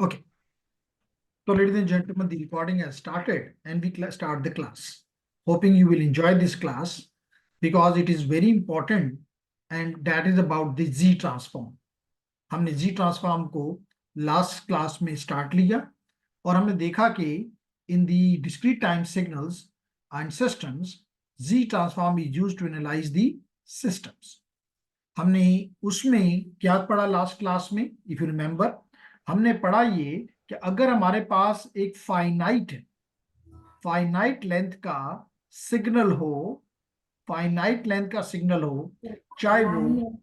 Okay. So, ladies and gentlemen, the recording has started and we start the class. Hoping you will enjoy this class because it is very important and that is about the Z transform. हमने Z transform को last class में start लिया और हमने देखा कि in the discrete time signals and systems, Z transform is used to analyze the systems. हमने उसमें क्या पढ़ा लास्ट क्लास में? इफ यू रिमेंबर, हमने पढ़ा ये कि अगर हमारे पास एक फाइनाइट लेंथ का सिग्नल हो, फाइनाइट लेंथ का सिग्नल हो, चाहे वो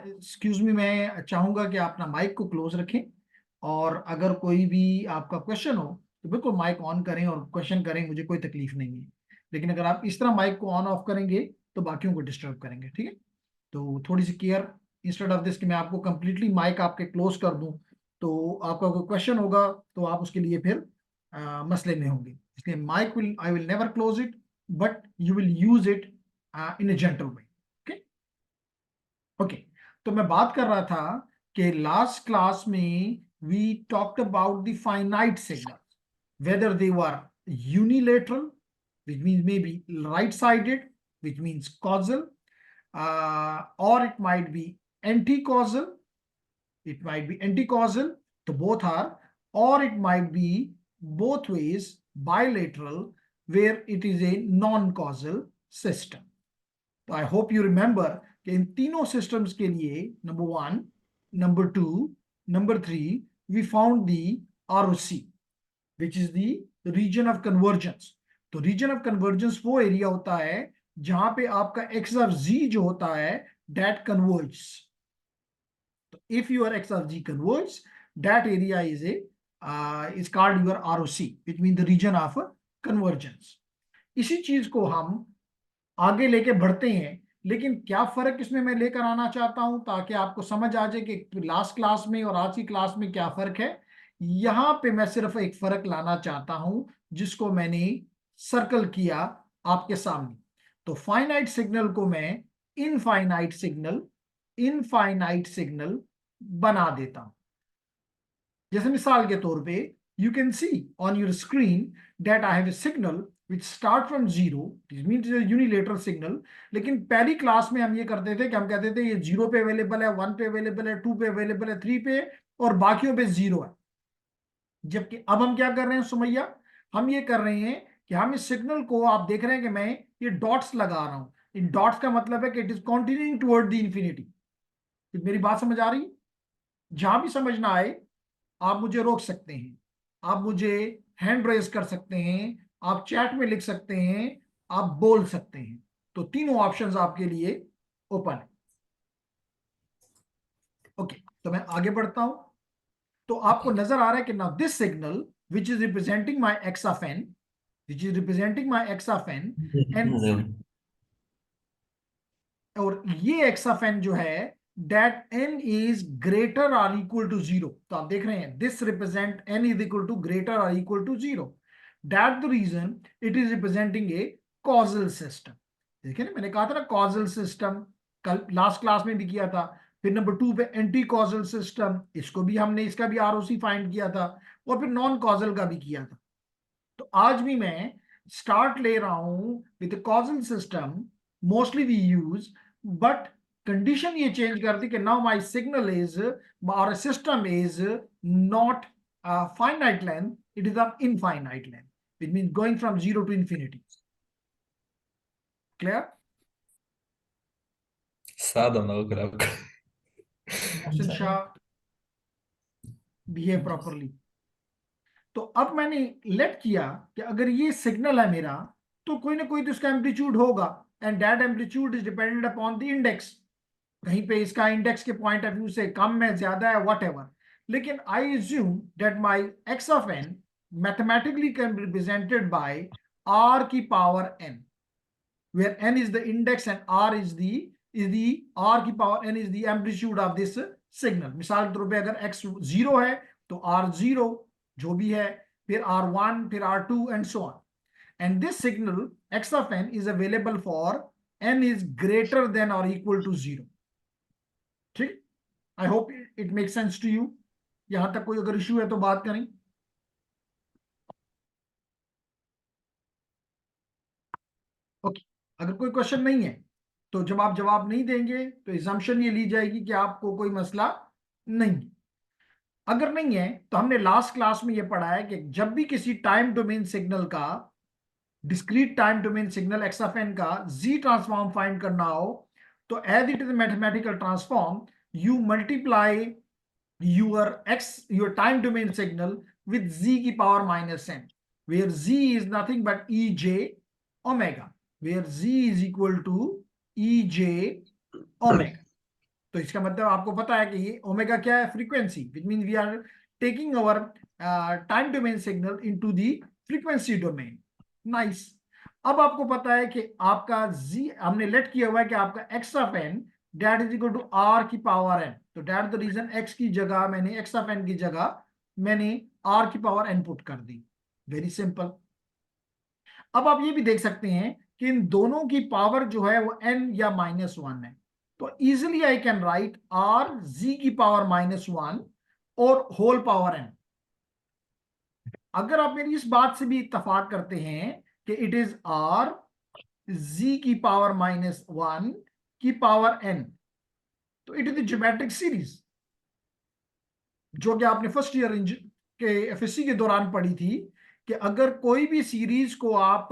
एक्सक्यूज मी, मैं चाहूंगा कि आप अपना माइक को क्लोज रखें और अगर कोई भी आपका क्वेश्चन हो तो बिल्कुल माइक ऑन करें और क्वेश्चन करें, मुझे कोई तकलीफ नहीं है। लेकिन अगर आप इस तरह माइक को ऑन ऑफ करेंगे तो बाकियों को डिस्टर्ब करेंगे, ठीक है? तो थोड़ी सी केयर, इंस्टेड ऑफ दिस कि मैं आपको कंप्लीटली माइक आपके क्लोज कर दूं तो आपका कोई क्वेश्चन होगा तो आप उसके लिए फिर मसले में होंगे। इसलिए mike will, I will never close it, but you will use it in a gentle way. Okay okay, तो मैं बात कर रहा था कि लास्ट क्लास में we talked about the finite signal, whether they were unilateral, which means maybe right-sided, which means causal, or it might be anti-causal. It might be anti-causal, so both are, or it might be both ways bilateral, where it is a non-causal system. तो आई hope you remember कि इन तीनों systems के लिए number 1, number 2, number 3 we found the ROC, which is the region of convergence. तो region of convergence वो area होता है जहां पे आपका x of z जो होता है that converges. तो if your x of z converges, that area is called your ROC, which means the region of convergence. इसी चीज को हम आगे लेके बढ़ते हैं, लेकिन क्या फर्क इसमें मैं लेकर आना चाहता हूं ताकि आपको समझ आ जाए कि लास्ट क्लास में और आज की क्लास में क्या फर्क है। यहां पे मैं सिर्फ एक फर्क लाना चाहता हूं जिसको मैंने सर्कल किया आपके सामने। तो फाइनाइट सिग्नल को मैं इनफाइनाइट सिग्नल बना देता हूं। जैसे मिसाल के तौर पे you can see on your screen that I have a signal which start from 0, this means it's a unilateral signal। लेकिन पहली क्लास में हम ये करते थे कि हम कहते थे ये 0 पे अवेलेबल है, 1 पे अवेलेबल है, 2 पे अवेलेबल है, 3 पे और बाकियों पे 0 है। जबकि अब हम क्या कर रहे हैं सुमैया, हम ये कर रहे हैं कि हम इस सिग्नल को, आप देख रहे हैं कि मैं ये डॉट्स लगा रहा हूं। इन डॉट्स का मतलब है कि it is continuing toward the infinity. मेरी बात समझ आ रही है? जहां भी समझ ना आए आप मुझे रोक सकते हैं, आप मुझे हैंड रेज कर सकते हैं, आप चैट में लिख सकते हैं, आप बोल सकते हैं। तो तीनों ऑप्शंस आपके लिए ओपन है। ओके, तो मैं आगे बढ़ता हूं। तो आपको नजर आ रहा है कि now this signal which is representing my X of N, which is representing my x of n, and और ये x of n जो है that n is greater or equal to 0। तो आप देख रहे हैं this represent n is equal to greater or equal to 0, that the reason it is representing a causal system। देखिए ना, मैंने कहा था ना causal system, कल लास्ट क्लास में भी किया था। फिर नंबर 2 पे एंटी कॉजल सिस्टम, इसको भी हमने, इसका भी ROC फाइंड किया था, और फिर नॉन कॉजल का भी किया था। तो आज भी मैं स्टार्ट ले रहा हूं with causal system, mostly we use, but condition ये चेंज कर दी कि नाउ माय सिग्नल इज, और system is not finite length, it is of infinite length, it means going from 0 to infinity. Clear? सादा ना होकर आपका मोहसिन शाह, बिहेव प्रॉपरली। तो अब मैंने लेट किया कि अगर ये सिग्नल है मेरा तो कोई ना कोई तो इसका एम्पलीट्यूड होगा, and that amplitude is dependent upon the index. कहीं पे इसका इंडेक्स के पॉइंट ऑफ व्यू से कम है, ज्यादा है, वट एवर। लेकिन I assume that my X of N mathematically can be represented by r की power n, where n is the index and r is the r की power n is the amplitude of this signal। मिसाल के तौर पे अगर x 0 है तो r 0 जो भी है, फिर R1, फिर R2 and so on। And this signal x of n is available for n is greater than or equal to 0। ठीक, I hope it make sense to you. यहां तक कोई अगर इश्यू है तो बात करें। ओके, अगर कोई क्वेश्चन नहीं है तो जब आप जवाब नहीं देंगे तो एजम्पशन ये ली जाएगी कि आपको कोई मसला नहीं है। अगर नहीं है तो हमने लास्ट क्लास में ये पढ़ा है कि जब भी किसी टाइम डोमेन सिग्नल का, discrete time domain signal X of N का जी ट्रांसफॉर्म फाइंड करना हो, तो as it is mathematical transform, you multiply your time domain signal with z की power minus n, where z is nothing but ej omega, where z is equal to ej omega। तो इसका मतलब आपको पता है कि ये ओमेगा क्या है, frequency, which mean we are taking our time domain signal into the frequency domain. Nice. अब आपको पता है कि आपका जी हमने लेट किया हुआ है कि आपका X of N that is equal to R की पावर एन। तो डेट द रीजन एक्स की जगह मैंने एक्स ऑफ एन की जगह मैंने आर की पावर एन पुट कर दी। Very simple. अब आप ये भी देख सकते हैं कि इन दोनों की पावर जो है वो एन या -1 है। तो easily I can right R G की पावर -1 और होल पावर एन। अगर आप मेरी इस बात से भी इत्तेफाक करते हैं कि इट इज आर जी की पावर -1 की पावर एन, तो it is the geometric series जो कि आपने फर्स्ट ईयर के एफएससी के दौरान पढ़ी थी कि अगर कोई भी सीरीज को आप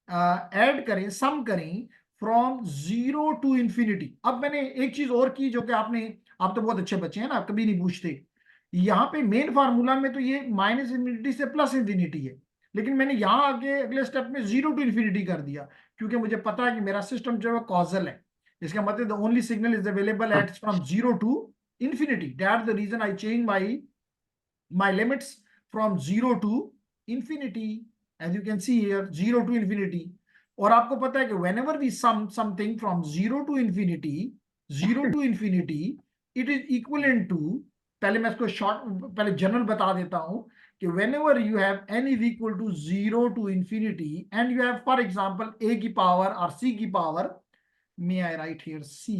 ऐड करें, सम करें फ्रॉम 0 टू इंफिनिटी। अब मैंने एक चीज और की जो कि आप तो बहुत अच्छे बच्चे हैं ना, कभी नहीं पूछते। यहाँ पे मेन फार्मूला में तो ये -इंफिनिटी से +इंफिनिटी है, लेकिन मैंने यहाँ आगे अगले स्टेप में 0 टू इंफिनिटी कर दिया, क्योंकि मुझे पता है कि मेरा सिस्टम जो है कॉजल है। इसका मतलब the only signal is available at from 0 to infinity। That's the reason I change my limits from 0 to infinity, as you can see here, 0 to infinity। और आपको पता है कि whenever we sum something from 0 to infinity, 0 to infinity, it is equivalent to, पहले मैं इसको short पहले general बता देता हूं कि whenever you have n is equal to 0 to infinity and you have for example a की पावर और c की power, may I write here c,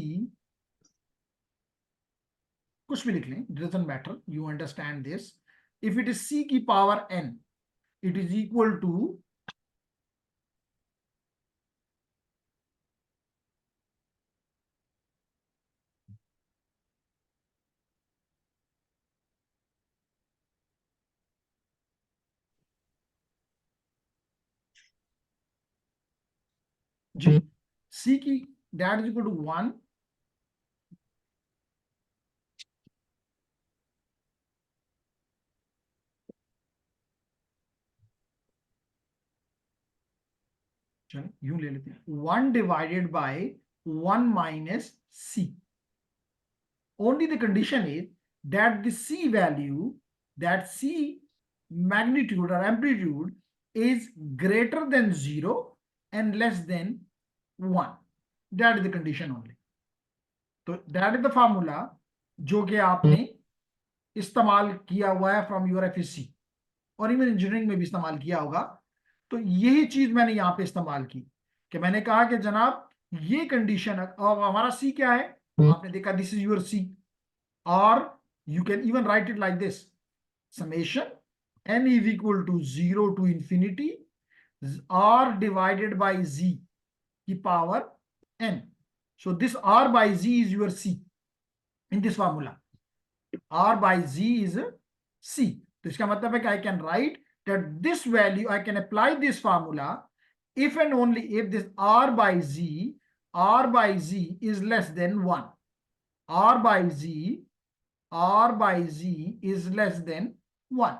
कुछ भी लिख लें, doesn't matter, you understand this. If it is c की power n, it is equal to, जी c की दैट इज इक्वल टू 1, चलो यूं ले लेते हैं, 1 divided by 1 minus c। only the condition is that the c value, that c magnitude or amplitude is greater than 0 and less than 1। that is the condition only। तो that is the formula जो कि आपने इस्तेमाल किया हुआ है from your FSc और even engineering में भी इस्तेमाल किया होगा। तो यही चीज मैंने यहाँ पे इस्तेमाल की कि मैंने कहा कि जनाब ये कंडीशन, और हमारा सी क्या है, आपने देखा दिस इज यूर सी, और you can even write it like this, summation n is equal to 0 to infinity r divided by z की power n। so this r by z is your c in this formula, r by z is c। तो इसका मतलब है कि I can write that this value, I can apply this formula if and only if this r by z is less than 1, r by z is less than 1।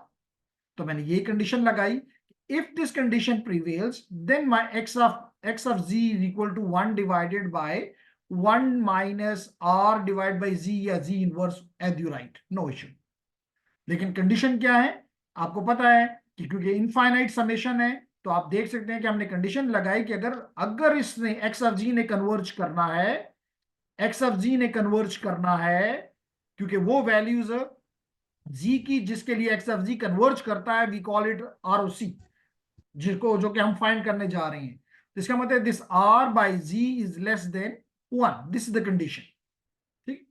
तो मैंने ये condition लगाई, if this condition prevails then my x of z is equal to 1 divided by 1 minus r divided by z या z inverse as you write, no issue। लेकिन condition क्या है आपको पता है कि क्योंकि इनफाइनाइट समेशन है, तो आप देख सकते हैं कि हमने कंडीशन लगाई कि अगर इसने x of g ने कन्वर्ज करना है, x of g ने कन्वर्ज करना है, क्योंकि वो वैल्यूज जी की जिसके लिए एक्स एफ जी कन्वर्ज करता है, we call it R O C, जिसको जो कि हम फाइंड करने जा रहे हैं। तो इसका मतलब this R by Z is less than 1, this is the condition. ठीक,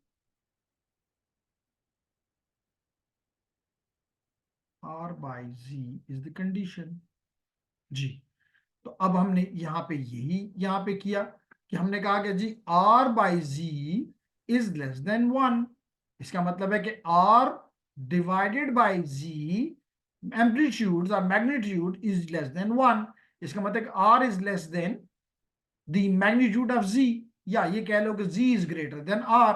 R by Z is the condition. जी, तो अब हमने यहाँ पे यही यहाँ पे किया कि हमने कहा कि जी R by Z is less than 1. इसका मतलब है कि R divided by Z amplitudes or magnitude is less than 1. इसका मतलब कि R is less than the magnitude of Z, या ये कह लो कि Z is greater than R.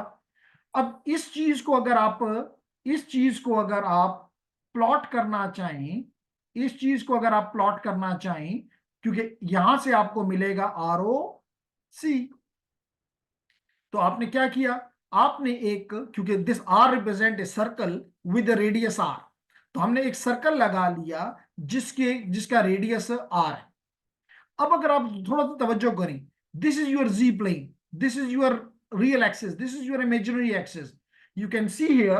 अब इस चीज को अगर आप प्लॉट करना चाहें, इस चीज को अगर आप प्लॉट करना चाहें, क्योंकि यहां से आपको मिलेगा ROC, तो आपने क्या किया, आपने एक, क्योंकि this R represent a circle with radius R, तो हमने एक सर्कल लगा लिया जिसका रेडियस R है. अब अगर आप थोड़ा सा तवज्जो करें, this is your Z plane, this is your real axis, this is your imaginary axis. You can see here,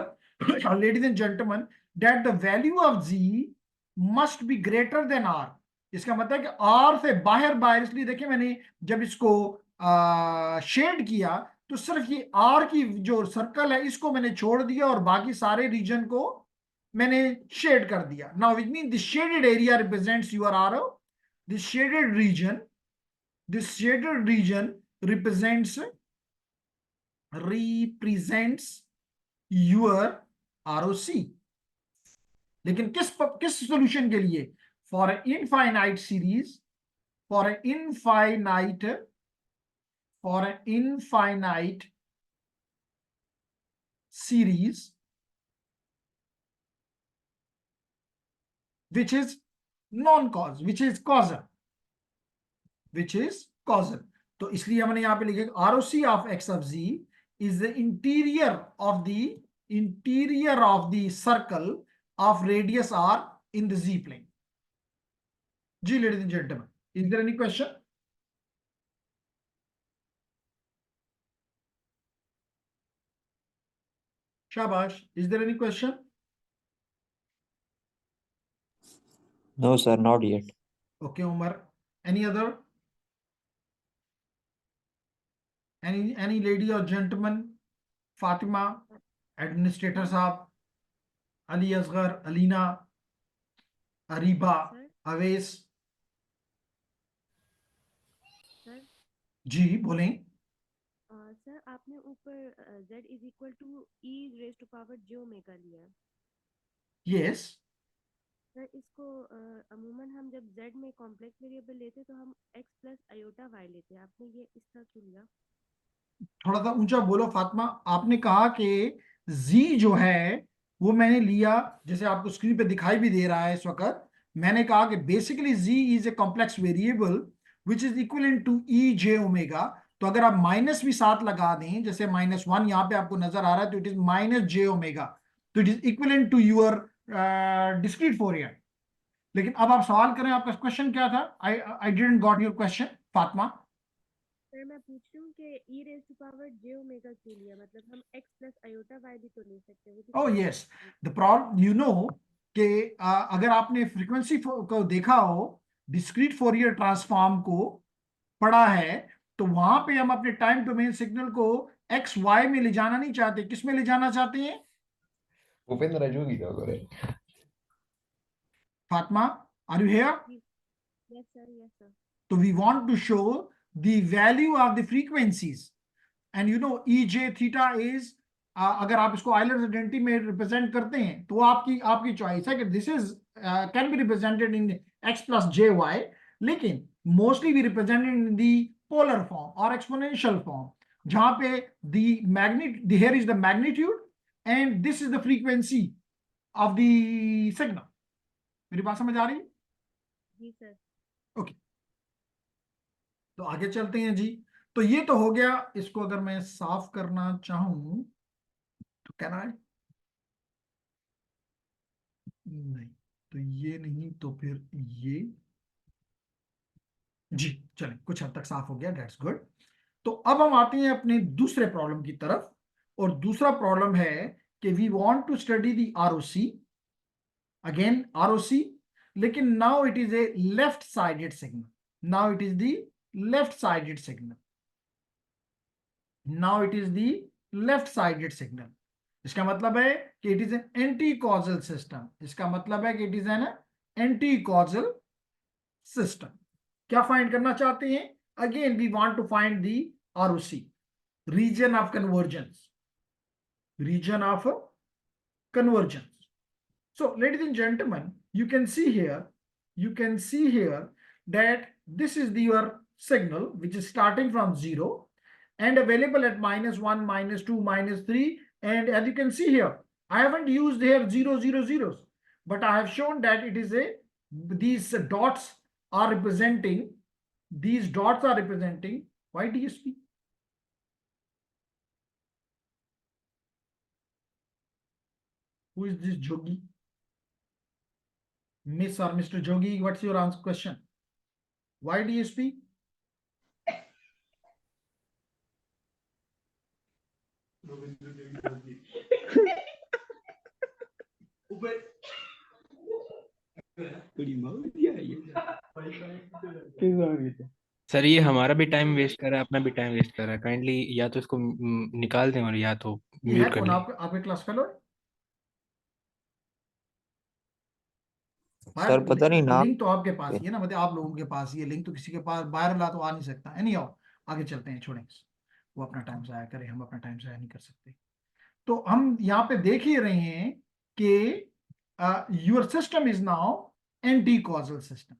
ladies and gentlemen, that the value of Z must be greater than R. इसका मतलब है कि R से बाहर, इसलिए देखिए मैंने जब इसको शेड किया तो सिर्फ ये R की जो सर्कल है इसको मैंने छोड़ दिया और बाकी सारे रीजन को मैंने शेड कर दिया. Now which mean this shaded area represents your R. This shaded region represents your ROC. लेकिन किस सॉल्यूशन के लिए? For infinite series, for infinite series which is non-cause, which is causal. तो इसलिए हमने यहां पे लिखे ROC of x of Z is the interior of the circle of radius R in the Z plane. जी ladies and gentlemen, is there any question? Shabash, is there any question? No, sir, not yet. Okay, Umar. Any other? Any lady or gentleman? Fatima, administrator साहब, Ali Asghar, Alina, Ariba, Awes. Sir जी बोलें. Sir आपने ऊपर z is equal to e raise to power j omega लिया है. Yes. Sir इसको अमूमन हम जब z में कॉम्प्लेक्स वेरिएबल लेते हैं तो हम x प्लस आयोटा y लेते हैं. आपने ये इस तरह क्यों लिया? थोड़ा सा ऊंचा बोलो फातिमा. आपने कहा कि z जो है वो मैंने लिया, जैसे आपको स्क्रीन पे दिखाई भी दे रहा है इस वक्त. मैंने कहा कि basically z is a complex variable which is equivalent to e j omega. तो अगर आप माइनस भी साथ लगा दें, जैसे -1 यहाँ पे आपको नजर आ रहा है, तो इट इज -j ओमेगा, तो it is equivalent to your discrete Fourier. लेकिन अब आप सवाल करें, आपका क्वेश्चन क्या था? I didn't got your question Fatima. Sir मैं पूछ रही हूँ कि e raise to power j omega क्यों लिया? मतलब हम x प्लस आयोटा y भी तो ले सकते हैं. Oh yes, the problem you know कि अगर आपने फ्रीक्वेंसी को देखा हो, डिस्क्रीट फोरियर ट्रांसफॉर्म को पढ़ा है, तो वहां पे हम अपने टाइम डोमेन सिग्नल को एक्स वाई में ले जाना नहीं चाहते. किस में ले जाना चाहते हैं? उपेंद्र जोगी करे. Fatima, are you here? Yes sir. So we want to show the value of the frequencies, and you know EJ theta is अगर आप इसको आइलर्स आइडेंटिटी में रिप्रेजेंट करते हैं तो आपकी चॉइस है कि this is can be represented in x plus j y, लेकिन मोस्टली भी represented in the polar form और एक्सपोनेंशियल फॉर्म, जहां पे the here is the magnitude and this is the frequency of the signal. मेरी बात समझ आ रही है? जी सर. ओके, तो आगे चलते हैं जी. तो ये तो हो गया. इसको अगर मैं साफ करना चाहूं तो कैन आई? नहीं, तो ये नहीं तो फिर ये. जी चलें, कुछ हद तक साफ हो गया, डेट्स गुड. तो अब हम आते हैं अपने दूसरे प्रॉब्लम की तरफ, और दूसरा प्रॉब्लम है कि we want to study the ROC, again ROC, लेकिन now it is a left sided signal. Now it is the left sided signal. Now it is the left sided signal. इसका मतलब है कि it is an anti causal system. इसका मतलब है कि it is an anti causal system. क्या find करना चाहते हैं? Again we want to find the ROC, region of convergence, region of convergence. So ladies and gentlemen, you can see here that this is your signal which is starting from 0 and available at -1, -2, -3, and as you can see here, I haven't used here 0, 0, zeros, but I have shown that it is these dots are representing why DSP? Who is this Jogi? Miss or Mr. Jogi, what's your answer question? Why DSP? Sir ये हमारा भी time waste कर रहा है, अपना भी time waste कर रहा है। काइंडली या तो इसको निकाल दें और या तो ये है म्यूट कर कौन? लें। आपके क्लास फेलो है? सर पता नहीं नाम लिंक तो आपके पास ही है ना, मतलब आप लोगों के पास ही है लिंक, तो किसी के पास बाहर ला तो आ नहीं सकता। एनी हाउ आगे चलते हैं, छोड़ें, वो अपना टाइम जाया करे, हम अपना टाइम जाया नहीं कर सकते। तो हम यहाँ पे देख ही रहे हैं कि your system is now anti causal system.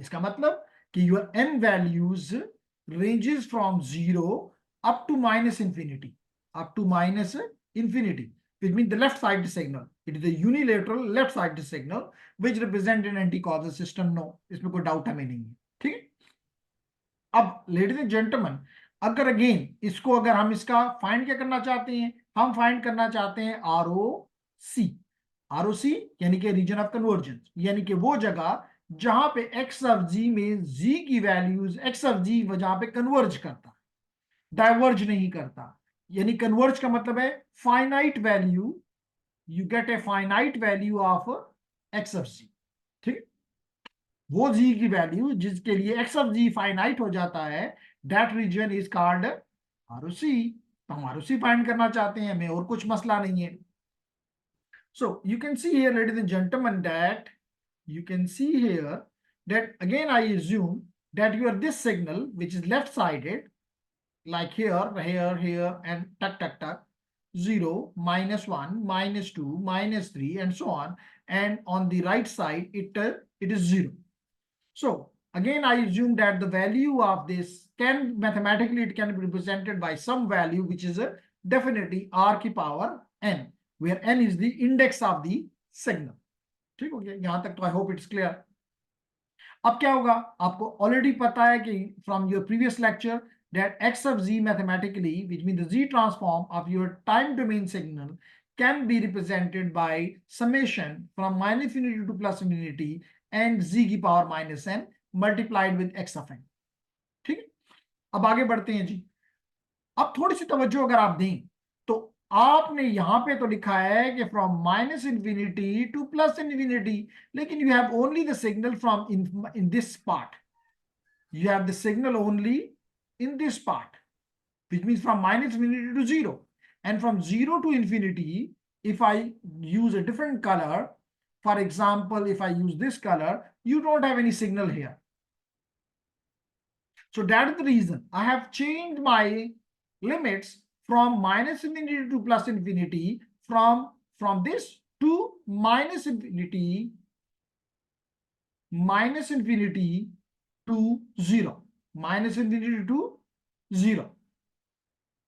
इसका मतलब कि your n values ranges from 0 up to -infinity, which means the left sided signal. It is a unilateral left sided signal which represent an anti-causal system. No, इसमें कोई doubt हमें नहीं है, ठीक है। अब लेडीज एंड जेंटलमैन, अगर again इसको अगर हम इसका फाइंड क्या करना चाहते हैं, हम फाइंड करना चाहते हैं आरओसी। आरओसी यानी कि रीजन ऑफ कन्वर्जेंस, यानी कि वो जगह जहां पे एक्स ऑफ जी में जी की वैल्यूज एक्स ऑफ जी जहां पे कन्वर्ज करता, डाइवर्ज नहीं करता। यानी कन्वर्ज का मतलब है finite value, you get a finite value of X of G, ठीक। वो जी की वैल्यू जिसके लिए एक्स ऑफ जी फाइनाइट हो जाता है, that region is called ROC. तो हम आरओसी फाइंड करना चाहते हैं, हमें और कुछ मसला नहीं है। So you can see here, ladies and gentlemen, that you can see here that again I assume that you are this signal which is left sided, like here, and tuck, tuck, tuck, 0, -1, -2, -3, and so on. And on the right side, it is 0. So again, I assume that the value of this can mathematically, it can be represented by some value which is definitely r की power n, where n is the index of the signal. ठीक हो गया यहां तक? तो I hope it's clear. अब क्या होगा, आपको ऑलरेडी पता है कि from your previous lecture that x of z mathematically, which means the z transform of your time domain signal, can be represented by summation from -infinity to +infinity and z की power -n multiplied with x of n। ठीक है, अब आगे बढ़ते हैं जी। अब थोड़ी सी तवज्जो अगर आप दें तो आपने यहां पे तो लिखा है कि फ्रॉम -infinity to +infinity, लेकिन you have only the signal from in this part, you have the signal only in this part, which means from -infinity to 0, and from 0 to infinity, if I use a different color, for example, if I use this color, you don't have any signal here. So that is the reason I have changed my limits from -infinity to +infinity, from this to -infinity to 0, -infinity to 0,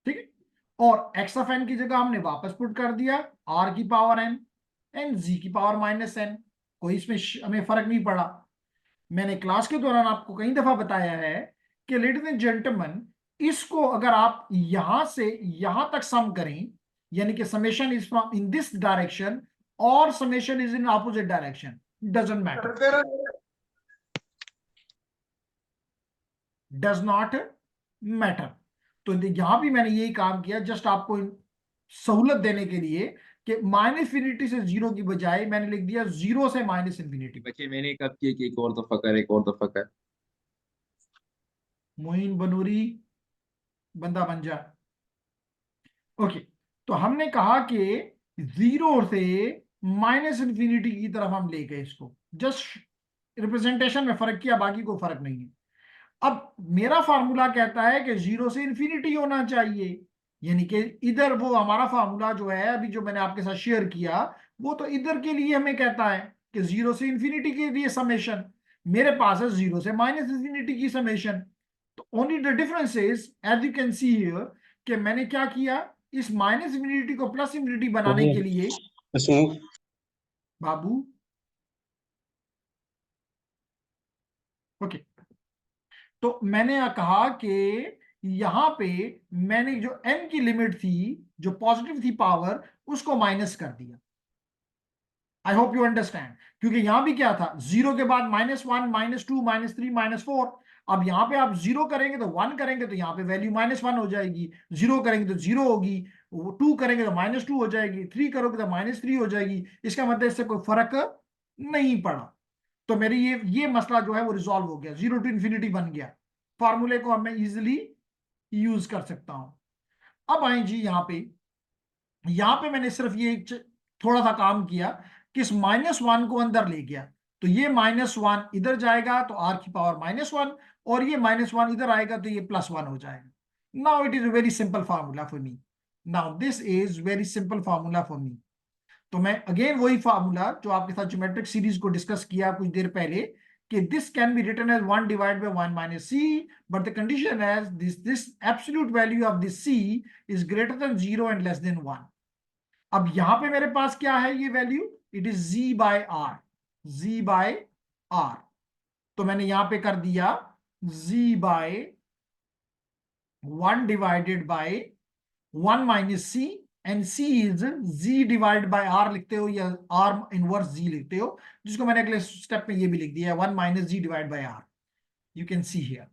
ठीक है। और x of n की जगह हमने वापस put कर दिया r की पावर n एंड z की पावर -n। कोई इसमें हमें फर्क नहीं पड़ा। मैंने क्लास के दौरान आपको कई दफा बताया है कि लेडीज एंड जेंटलमैन, इसको अगर आप यहां से यहां तक सम करें, यानी कि summation is from in this direction और summation is in opposite direction, doesn't matter, does not matter. तो यहां भी मैंने यही काम किया, जस्ट आपको सहूलत देने के लिए कि -infinity से 0 की बजाय मैंने लिख दिया 0 से -infinity। बच्चे मैंने कब किया कि एक और दफा कर, एक और दफा कर। मोइन बनूरी बंदा बन जा। ओके, तो हमने कहा कि 0 से माइनस इन्फिनिटी की तरफ हम ले गए इसको, जस्ट रिप्रेजेंटेशन में फर्क किया, बाकी कोई फर्क नहीं है। अब मेरा फार्मूला कहता है कि 0 से इन्फिनिटी होना चाहिए, यानी कि इधर वो हमारा फार्मूला जो है अभी जो मैंने आपके साथ शेयर किया, वो तो इधर के लिए हमें कहता है कि 0 से इन्फिनिटी के लिए समेशन, मेरे पास है 0 से माइनस इन्फिनिटी की समेशन। तो only the difference is, as you can see here, कि मैंने क्या किया, इस माइनस इन्फिनिटी को प्लस इन्फिनिटी बनाने के लिए, बाबू ओके, तो मैंने कहा कि यहां पे मैंने जो n की लिमिट थी, जो पॉजिटिव थी पावर, उसको माइनस कर दिया। आई होप यू अंडरस्टैंड, क्योंकि यहां भी क्या था, 0 के बाद -1 -2 -3 -4। अब यहां पे आप 0 करेंगे तो 1 करेंगे तो यहां पे वैल्यू -1 हो जाएगी, 0 करेंगे तो 0 होगी, 2 करेंगे तो -2 हो जाएगी, 3 करोगे तो -3 हो जाएगी। इसका मतलब इससे कोई फर्क नहीं पड़ा। तो मेरी ये मसला जो है वो रिजॉल्व हो गया, 0 टू इन्फिनिटी बन गया। फार्मूले को अब मैं इजिली यूज कर सकता हूं। अब आए जी यहां पे मैंने सिर्फ ये थोड़ा सा काम किया कि इस -1 को अंदर ले गया, तो ये -1 इधर जाएगा तो r की पावर -1, और ये -1 इधर आएगा तो ये +1 हो जाएगा। Now it is a very simple formula for me, now this is very simple formula for me. तो मैं अगेन वही फार्मूला जो आपके साथ ज्योमेट्रिक सीरीज को डिस्कस किया कुछ देर पहले, कि this can be written as 1 divide by 1 minus c, but the condition as this absolute value of this c is greater than 0 and less than 1। अब यहां पे मेरे पास क्या है, ये value, it is z by r, z by r। तो मैंने यहां पे कर दिया z by 1 divided by 1 minus c, and c is z divide bye r लिखते हो या r इनवर्स z लिखते हो, जिसको मैंने अगले स्टेप में ये भी लिख दिया है 1 minus z divide bye r, you can see here.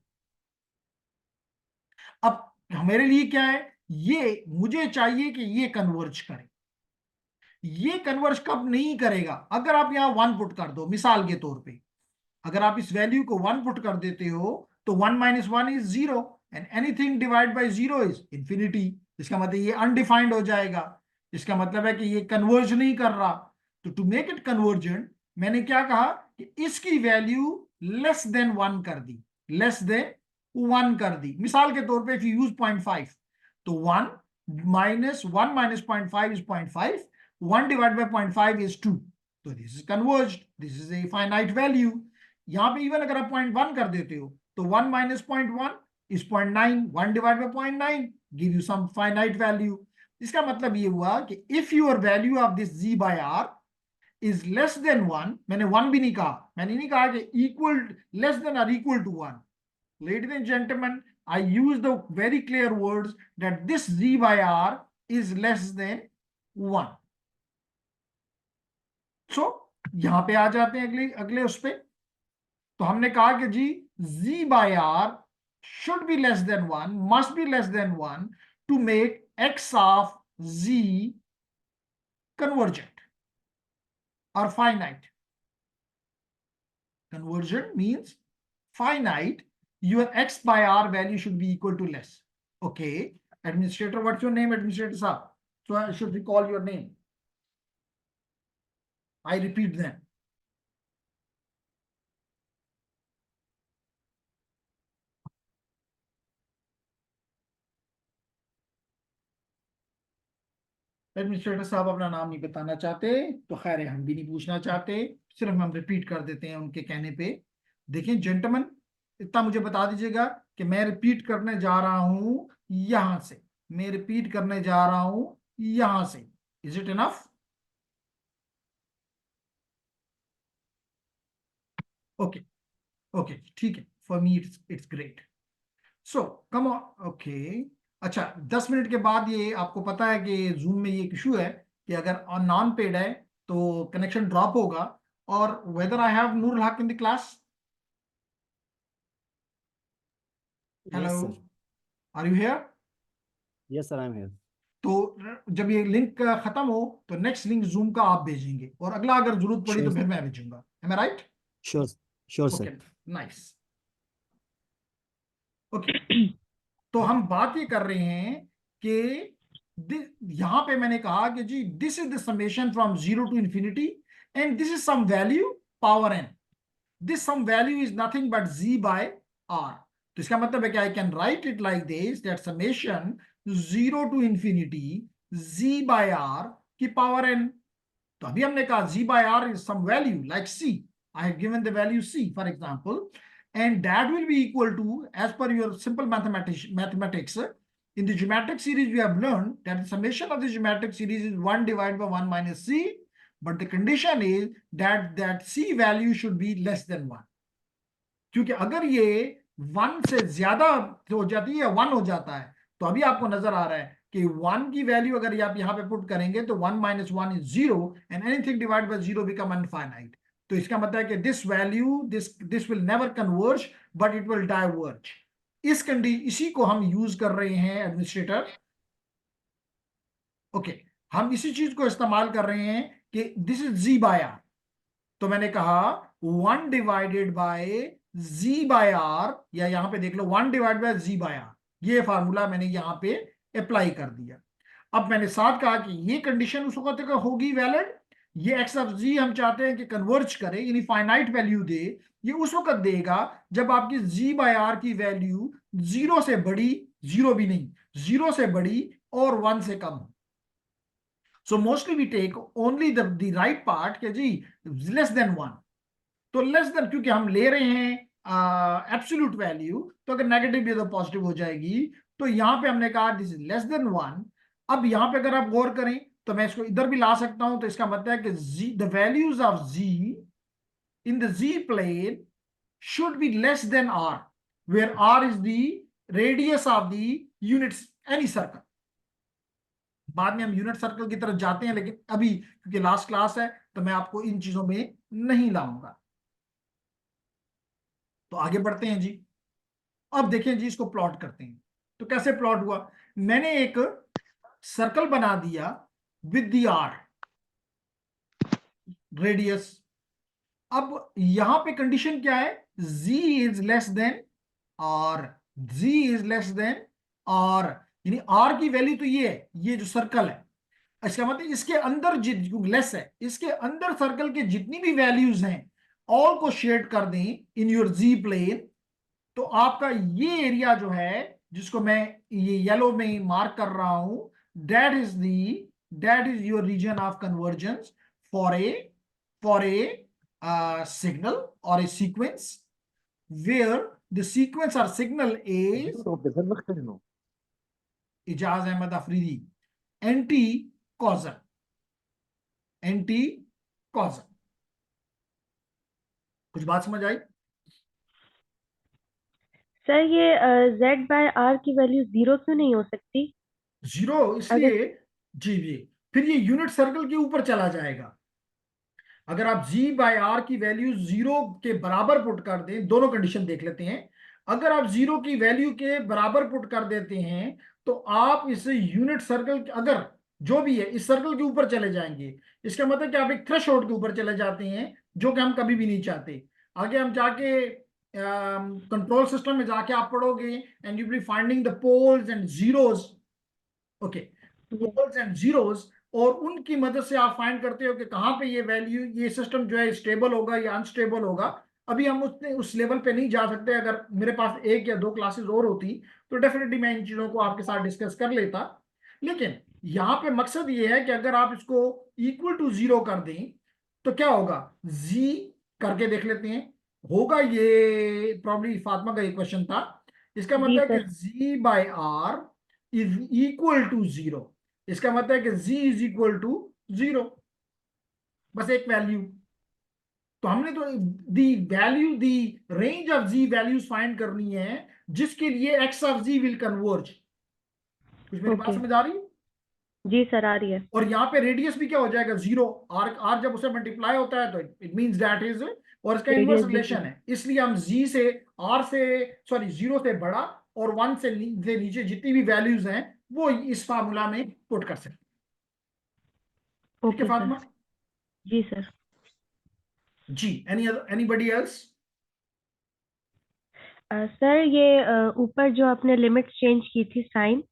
अब मेरे लिए क्या है, ये मुझे चाहिए कि ये कन्वर्ज करे। ये कन्वर्ज कब नहीं करेगा, अगर आप यहां 1 पुट कर दो, मिसाल के तौर पे अगर आप इस वैल्यू को 1 पुट कर देते हो तो 1 minus 1 is 0 and anything divide by 0 is infinity. इसका मतलब ये अनडिफाइंड हो जाएगा, इसका मतलब है कि ये कन्वर्ज नहीं कर रहा। तो टू मेक इट कन्वर्जेंट मैंने क्या कहा कि इसकी वैल्यू लेस देन 1 कर दी, लेस देन 1 कर दी। मिसाल के तौर पे इफ यू यूज 0.5, तो 1 minus 1 minus 0.5 is 0.5, 1 divide by 0.5 is 2, तो this is converged, this is a finite value. यहां पे इवन अगर आप 0.1 कर देते हो तो 1 minus 0.1 is 0.9, 1 divide by 0.9 give you some finite value. इसका मतलब ये हुआ कि if your value of this z by r is less than 1, मैंने 1 भी नहीं कहा, मैंने नहीं कहा कि इक्वल, लेस देन और equal to 1। Ladies and gentlemen, I use the very clear words that this z by r is less than 1. So यहां पे आ जाते हैं अगले अगले उस पे। तो हमने कहा कि जी z by r should be less than 1, must be less than 1 to make x of z convergent or finite. Convergent means finite, your x by r value should be equal to less. Okay, administrator, what's your name, administrator sir? So I should recall your name. I repeat them. Administrator साहब अपना नाम नहीं बताना चाहते, तो खैर है, हम भी नहीं पूछना चाहते, सिर्फ हम रिपीट कर देते हैं उनके कहने पे। देखिए जेंटलमैन, इतना मुझे बता दीजिएगा कि मैं रिपीट करने जा रहा हूं यहां से, मैं रिपीट करने जा रहा हूं यहां से। Is it enough? Okay okay, ठीक है, for me it's great. So come on, okay. अच्छा, 10 मिनट के बाद ये आपको पता है कि जूम में ये इशू है कि अगर नॉन पेड है तो कनेक्शन ड्रॉप होगा। और whether I have Nurul Haq in the class? Yes, hello, sir. Are you here? Yes, sir, I'm here. तो जब ये लिंक खत्म हो तो नेक्स्ट लिंक जूम का आप भेजेंगे, और अगला अगर जरूरत पड़ी Sure, तो फिर sir. मैं भेजूंगा। Am I right? Sure, sure, sir. Okay, nice. Okay, तो हम बात ये कर रहे हैं कि यहां पे मैंने कहा कि जी this is the summation from 0 to infinity and this is sum value power n. This some value is nothing but z by r. तो इसका मतलब है कि I can write it like this, that summation 0 to इंफिनिटी z by r की power n. तो अभी हमने कहा z by r is some value like c. I have given the value c for example, and that will be equal to, as per your simple mathematics, in the geometric series we have learned that the summation of the geometric series is 1 divided by 1 minus c, but the condition is that c value should be less than 1. क्योंकि अगर ये 1 से ज्यादा हो जाती है, 1 हो जाता है, तो अभी आपको नजर आ रहा है कि 1 की वैल्यू अगर आप यहाँ पे पुट करेंगे तो 1 minus 1 is 0 and anything divided by 0 become infinite. तो इसका मतलब है कि this value this will never converge but it will diverge. इसी को हम यूज कर रहे हैं एडमिनिस्ट्रेटर. ओके, हम इसी चीज को इस्तेमाल कर रहे हैं कि this is z by r. तो मैंने कहा 1 divided bye z by r, या यहां पे देख लो 1 divided bye z by r. ये फार्मूला मैंने यहां पे अप्लाई कर दिया. अब मैंने साथ कहा कि ये कंडीशन उस वक्त तक होगी वैलिड. ये x ऑफ z हम चाहते हैं कि कन्वर्ज करे, यानी फाइनाइट वैल्यू दे. ये उस वक्त देगा जब आपकी z by r की वैल्यू 0 से बड़ी, 0 भी नहीं, 0 से बड़ी और 1 से कम हो. So mostly we take only the right part के जी less than 1. तो less than, क्योंकि हम ले रहे हैं एब्सोल्यूट वैल्यू, तो अगर नेगेटिव भी तो पॉजिटिव हो जाएगी. तो यहां पे हमने कहा दिस इज लेस देन 1. अब यहां पे अगर आप गौर करें तो मैं इसको इधर भी ला सकता हूं. तो इसका मतलब है कि z, the values of z in the z plane should be less than r, where r is the radius of the units any circle. बाद में हम यूनिट सर्कल की तरफ जाते हैं, लेकिन अभी क्योंकि लास्ट क्लास है तो मैं आपको इन चीजों में नहीं लाऊंगा. तो आगे बढ़ते हैं जी. अब देखें जी, इसको प्लॉट करते हैं. तो कैसे प्लॉट हुआ? मैंने एक सर्कल बना दिया विद द आर रेडियस. अब यहां पे कंडीशन क्या है? z is less then r, z is less then r, यानी r की वैल्यू तो ये है, ये जो सर्कल है. इसका मतलब इसके अंदर लेस है, इसके अंदर सर्कल के जितनी भी वैल्यूज हैं ऑल को शेड कर दें इन योर जी प्लेन. तो आपका ये एरिया जो है, जिसको मैं ये येलो में मार्क कर रहा हूं, that is your region of convergence for a signal or a sequence where the sequence or signal is Ijaz Ahmed Afridi anti causal. कुछ बात समझ आई? सर ये z by r की वैल्यू 0 क्यों नहीं हो सकती? 0 इसलिए जी फिर ये यूनिट सर्कल के ऊपर चला जाएगा. अगर आप z by r की वैल्यू 0 के बराबर पुट कर दें, दोनों कंडीशन देख लेते हैं. अगर आप 0 की वैल्यू के बराबर पुट कर देते हैं तो आप इस यूनिट सर्कल, अगर जो भी है, इस सर्कल के ऊपर चले जाएंगे. इसका मतलब कि आप एक थ्रेशोल्ड के ऊपर चले जाते हैं, जो कि हम कभी भी नहीं चाहते. आगे हम जाके कंट्रोल सिस्टम में जाके आप पढ़ोगे and you will be finding the poles and zeros. Okay, poles and zeros, और उनकी मदद से आप फाइंड करते हो कि कहाँ पे ये वैल्यू, ये सिस्टम जो है स्टेबल होगा या अनस्टेबल होगा. अभी हम उस लेवल पे नहीं जा सकते. अगर मेरे पास 1 या 2 क्लासेस और होती तो डेफिनेटली मैं इन चीजों को आपके साथ डिस्कस कर लेता. लेकिन यहाँ पे मकसद ये है कि अगर आप इसको इक्वल टू 0 कर दें तो क्या होगा? z करके देख लेते हैं. होगा ये प्रॉब्ली फातिमा का ये क्वेश्चन था. इसका मतलब है कि z by r is equal to 0. इसका मतलब है कि z इज इक्वल टू 0, बस एक वैल्यू. तो हमने तो the range of z values find करनी है जिसके लिए x of z will converge. कुछ मेरी बात समझ आ रही है? जी सर, आ रही है. और यहाँ पे रेडियस भी क्या हो जाएगा? 0. r जब उसे मल्टीप्लाई होता है तो इट मींस दैट इज, और इसका इनवर्स रिलेशन है. इसलिए हम z से r से 0 से बड़ा और 1 से नीचे जितनी भी वैल्यूज हैं वो इस फार्मूला में पुट कर सकते. ठीक है फातिमा? जी सर. जी, एनीबॉडी एल्स? सर ये ऊपर जो आपने लिमिट चेंज की थी साइन,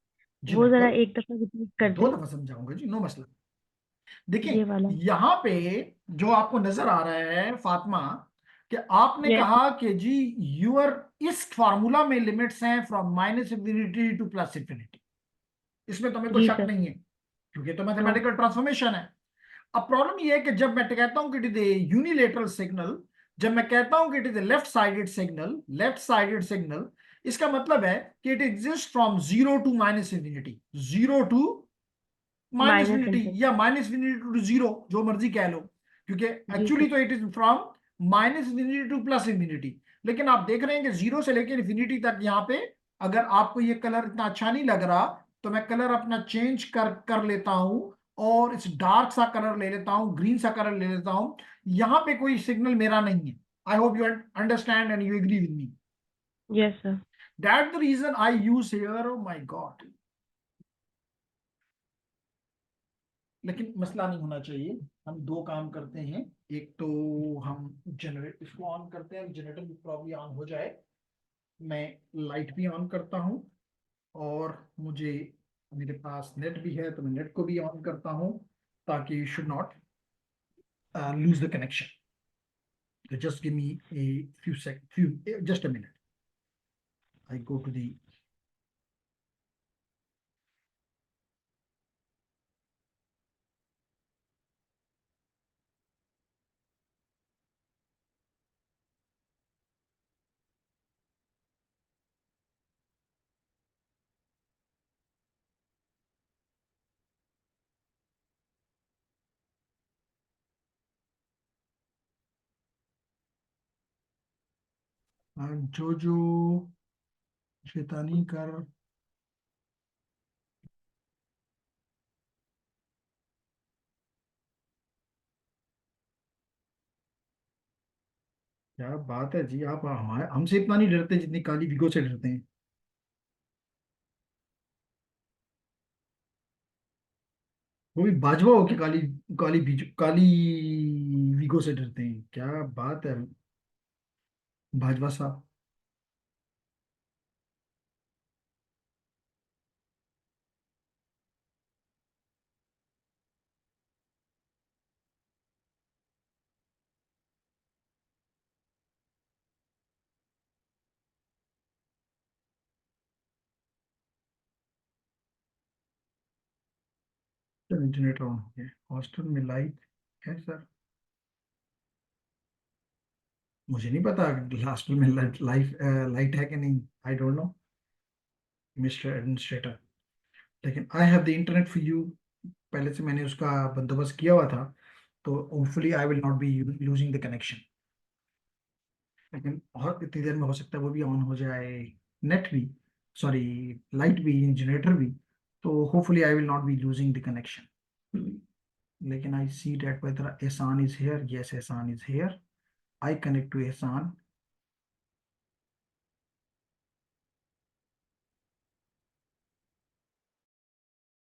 जी वो जरा बिल्कुल, एक दफा रिपीट कर 2 दें, दफा समझाऊंगा जी, नो मसला। ये देखिए वाला। यहाँ पे जो आपको नजर आ रहा है फातिमा, कि आपने यस कहा कि जी यूर इस फार्मूला में लिमिट्स हैं from minus infinity to plus infinity, इसमें तो मेरे को जी शक सर। नहीं है क्योंकि तो नो। मैथमेटिकल ट्रांसफॉर्मेशन है। अब प्रॉब्लम ये है कि जब मैं कहता हूं कि it is a unilateral signal, जब मैं कहता हूं कि it is a left sided signal, इसका मतलब है कि it exist from zero to minus infinity, zero to minus minus infinity या माइनस इंफिनिटी टू जीरो, जो मर्जी कह लो, क्योंकि जी एक्चुअली सर। तो it is from minus infinity to plus infinity. लेकिन आप देख रहे हैं कि जीरो से लेकर इंफिनिटी तक यहाँ पे, अगर आपको ये कलर इतना अच्छा नहीं लग रहा तो मैं कलर अपना चेंज कर कर लेता हूं और इस डार्क सा कलर ले लेता हूं, ग्रीन सा कलर ले लेता हूं। यहाँ पे कोई सिग्नल मेरा नहीं है। I hope you understand and you agree with me. Yes sir. That the region I use here, oh my God. लेकिन मसला नहीं होना चाहिए। हम 2 काम करते हैं, एक तो हम जनरेट इसको ऑन करते हैं, जनरेटर भी प्रॉब्ली ऑन हो जाए, मैं लाइट भी ऑन करता हूं और मुझे मेरे पास नेट भी है तो मैं नेट को भी ऑन करता हूं ताकि you should not lose the connection. तो just give me a few just a minute. I go to the जो शैतानी कर, क्या बात है जी, आप हमारे हमसे इतना नहीं डरते जितनी काली विगो से डरते हैं। वो भी बाजवा हो कि काली विगो से डरते हैं, क्या बात है बाजवा साहब। जनरेटर ऑन हो गया, हॉस्टल में लाइट है सर? मुझे नहीं पता हॉस्टल में लाइट है कि नहीं, I don't know mister administrator. लेकिन I have the internet for you, पहले से मैंने उसका बंदोबस्त किया हुआ था, तो hopefully I will not be losing the connection. लेकिन और इतनी देर में हो सकता है वो भी ऑन हो जाए, नेट भी, सॉरी लाइट भी, जनरेटर भी, तो hopefully I will not be losing the connection. लेकिन आई सी डेट वेदर एहसान इज हेयर, यस एहसान is here, I connect to Ehsan